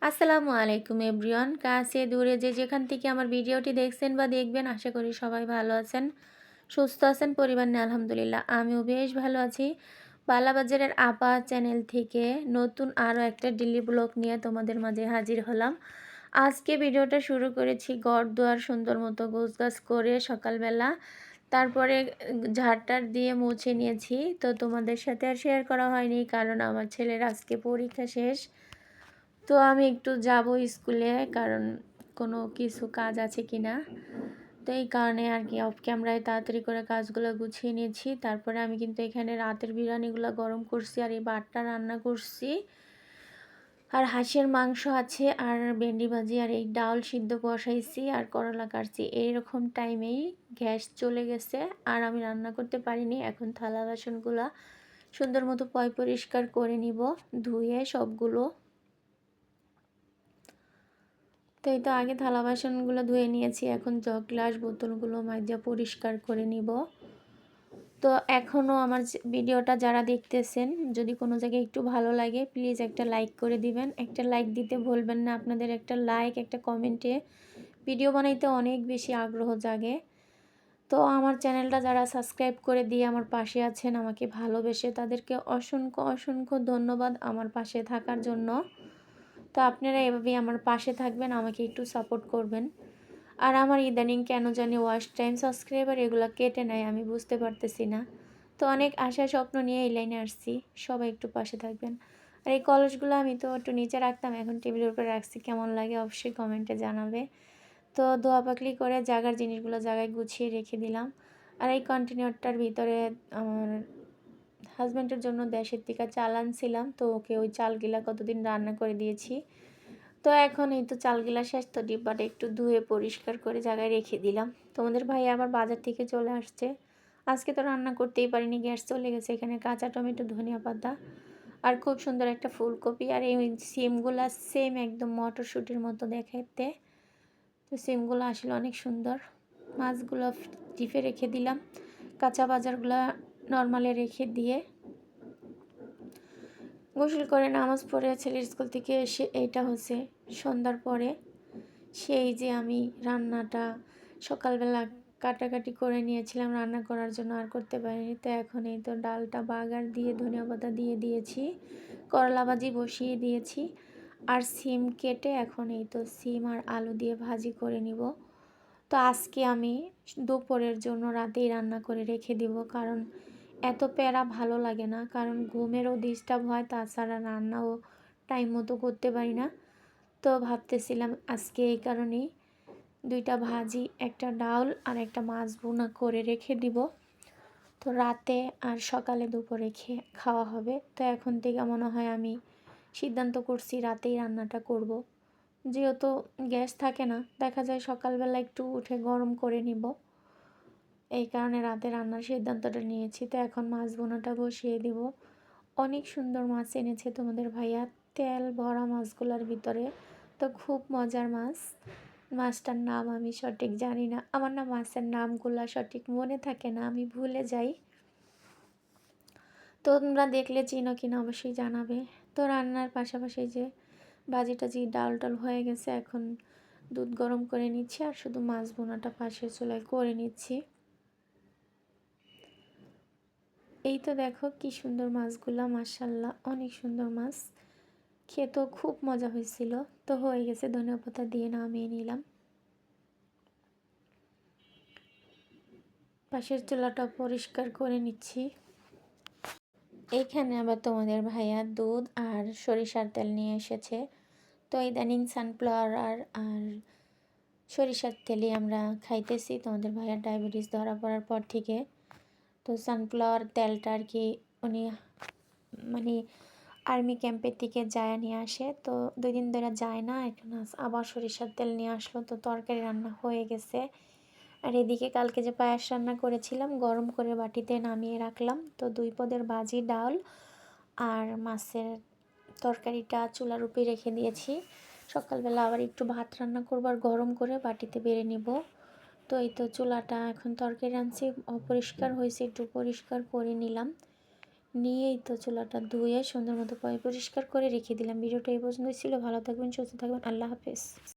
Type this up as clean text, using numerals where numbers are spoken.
আসসালামু আলাইকুম এভরিওয়ান। কাছে দূরে যে যেখান থেকে আমার ভিডিওটি দেখছেন বা দেখবেন, আশা করি সবাই ভালো আছেন, সুস্থ আছেন, পরিবার নিয়ে আলহামদুলিল্লাহ আমিও বেশ ভালো আছি। বালাবাজারের আপা চ্যানেল থেকে নতুন আরও একটা ডেইলি ব্লগ নিয়ে তোমাদের মাঝে হাজির হলাম। আজকে ভিডিওটা শুরু করেছি ঘর দুয়ার সুন্দর মতো গোছগাছ করে সকালবেলা, তারপরে ঝাড়টার দিয়ে মুছে নিয়েছি। তো তোমাদের সাথে আর শেয়ার করা হয়নি, কারণ আমার ছেলের আজকে পরীক্ষা শেষ। তো আমি একটু যাব স্কুলে, কারণ কোনো কিছু কাজ আছে কি না, তো এই কারণে আর কি অফ ক্যামেরায় তাড়াতাড়ি করে কাজগুলো গুছিয়ে নিয়েছি। তারপরে আমি কিন্তু এখানে রাতের বিরিয়ানিগুলো গরম করছি, আর এই ভাতটা রান্না করছি, আর হাঁসের মাংস আছে, আর ভেন্ডি ভাজি, আর এই ডাল সিদ্ধ বসাইছি, আর করলা কাটছি। এইরকম টাইমেই গ্যাস চলে গেছে, আর আমি রান্না করতে পারিনি। এখন থালা বাসনগুলো সুন্দর মতো পরিষ্কার করে নিব, ধুয়ে সবগুলো। তো এই তো আগে থালা বাসনগুলো ধুয়ে নিয়েছি, এখন জগ গ্লাস বোতলগুলো মাজিয়া পরিষ্কার করে নিব। তো এখনও আমার ভিডিওটা যারা দেখতেছেন, যদি কোনো জায়গায় একটু ভালো লাগে প্লিজ একটা লাইক করে দিবেন। একটা লাইক দিতে ভুলবেন না, আপনাদের একটা লাইক, একটা কমেন্টে ভিডিও বানাইতে অনেক বেশি আগ্রহ জাগে। তো আমার চ্যানেলটা যারা সাবস্ক্রাইব করে দিয়ে আমার পাশে আছেন, আমাকে ভালোবেসে, তাদেরকে অসংখ্য অসংখ্য ধন্যবাদ আমার পাশে থাকার জন্য। তো আপনারা এভাবেই আমার পাশে থাকবেন, আমাকে একটু সাপোর্ট করবেন। আর আমার ইদানিং কেন জানি ওয়াচ টাইম, সাবস্ক্রাইবার এগুলো কেটে নেয়, আমি বুঝতে পারতেছি না। তো অনেক আশা স্বপ্ন নিয়ে এই লাইনে আসছি, সবাই একটু পাশে থাকবেন। আর এই কলসগুলো আমি তো একটু নিচে রাখতাম, এখন টেবিলের উপরে রাখছি। কেমন লাগে অবশ্যই কমেন্টে জানাবে। তো ধোয়া পাকলি করে জায়গার জিনিসগুলো জায়গায় গুছিয়ে রেখে দিলাম। আর এই কন্টেনারটার ভিতরে আমার হাজব্যান্ডের জন্য দেশের থেকে চাল আনছিলাম, তো ওকে ওই চালগুলা কতদিন রান্না করে দিয়েছি। তো এখন এই তো চালগুলা শেষ, তো ডিব্বাটা একটু ধুয়ে পরিষ্কার করে জায়গায় রেখে দিলাম। তোমাদের ভাই আবার বাজার থেকে চলে আসছে, আজকে তো রান্না করতেই পারিনি, গ্যাস চলে গেছে। এখানে কাঁচা টমেটো, ধনিয়া পাতা, আর খুব সুন্দর একটা ফুলকপি, আর এই সিমগুলা সেম একদম মটরশুঁটির মতো দেখাইতে। তো সিমগুলো আসলে অনেক সুন্দর। মাছগুলো ডিপে রেখে দিলাম, কাঁচা বাজারগুলো নর্মালে রেখে দিয়ে গোসল করে নামাজ পড়ে ছেলের স্কুল থেকে এসে, এটা হচ্ছে সন্ধ্যার পরে, সেই যে আমি রান্নাটা সকালবেলা কাটাকাটি করে নিয়েছিলাম রান্না করার জন্য, আর করতে পারিনি। তো এখন এই তো ডালটা বাগার দিয়ে ধনিয়া পাতা দিয়ে দিয়েছি, করলা ভাজি বসিয়ে দিয়েছি, আর সিম কেটে এখন এই তো সিম আর আলু দিয়ে ভাজি করে নিব। তো আজকে আমি দুপুরের জন্য রাতেই রান্না করে রেখে দিব, কারণ এত প্যারা ভালো লাগে না, কারণ ঘুমেরও ডিস্টার্ব হয়, তাছাড়া রান্নাও টাইম মতো করতে পারি না। তো ভাবতেছিলাম আজকে এই কারণেই দুইটা ভাজি, একটা ডাল আর একটা মাছ ভুনা করে রেখে দিব। তো রাতে আর সকালে দুপুরে খাওয়া হবে। তো এখন থেকে মনে হয় আমি সিদ্ধান্ত করছি রাতেই রান্নাটা করব, যেহেতু গ্যাস থাকে না, দেখা যায় সকালবেলা একটু উঠে গরম করে নিব। এই কারণে রাতে রান্নার সিদ্ধান্তটা নিয়েছি। তো এখন মাছ ভুনাটা বসিয়ে দিব। অনেক সুন্দর মাছ এনেছে তোমাদের ভাইয়া, তেল ভরা মাছগুলোর ভিতরে। তো খুব মজার মাছ। মাছটার নাম আমি সঠিক জানি না, আমার না মাছের নামগুলো সঠিক মনে থাকে না, আমি ভুলে যাই। তো তোমরা দেখলে চিনো কিনা অবশ্যই জানাবে। তো রান্নার পাশাপাশি যে ভাজি টাজি ডাল টাল হয়ে গেছে, এখন দুধ গরম করে নিচ্ছি, আর শুধু মাছ ভুনাটা পাশের চুলায় করে নিচ্ছি। এই তো দেখো কি সুন্দর মাছগুলা, মাশাল্লাহ অনেক সুন্দর মাছ, খেতেও খুব মজা হয়েছিল। তো হয়ে গেছে, ধনিয়া পাতা দিয়ে নামিয়ে নিলাম। পাশের চুলাটা পরিষ্কার করে নিচ্ছি। এইখানে আবার তোমাদের ভাইয়া দুধ আর সরিষার তেল নিয়ে এসেছে। তো ইদানিং সানফ্লাওয়ার আর সরিষার তেলই আমরা খাইতেছি, তোমাদের ভাইয়ার ডায়াবেটিস ধরা পড়ার পর থেকে। তো সানফ্লাওয়ার তেলটা আর কি উনি মানে আর্মি ক্যাম্পের থেকে যায় নিয়ে আসে, তো 2 দিন ধরে যায় না, এখন আবার সরিষার তেল নিয়ে আসলো। তো তরকারি রান্না হয়ে গেছে, আর এদিকে কালকে যে পায়েস রান্না করেছিলাম গরম করে বাটিতে নামিয়ে রাখলাম। তো 2 পদের ভাজি, ডাল আর মাছের তরকারিটা চুলার উপরে রেখে দিয়েছি। সকালবেলা আবার একটু ভাত রান্না করবো, আর গরম করে বাটিতে বেড়ে নিব। তো এই তো চুলাটা এখন তরকারি রাঁধছি, অপরিষ্কার হয়েছে, একটু পরিষ্কার করে নিলাম। নিয়েই তো চুলাটা ধুয়ে সুন্দর মতো পরিষ্কার করে রেখে দিলাম। ভিডিওটা এই পর্যন্তই ছিল। ভালো থাকবেন, সুস্থ থাকবেন। আল্লাহ হাফেজ।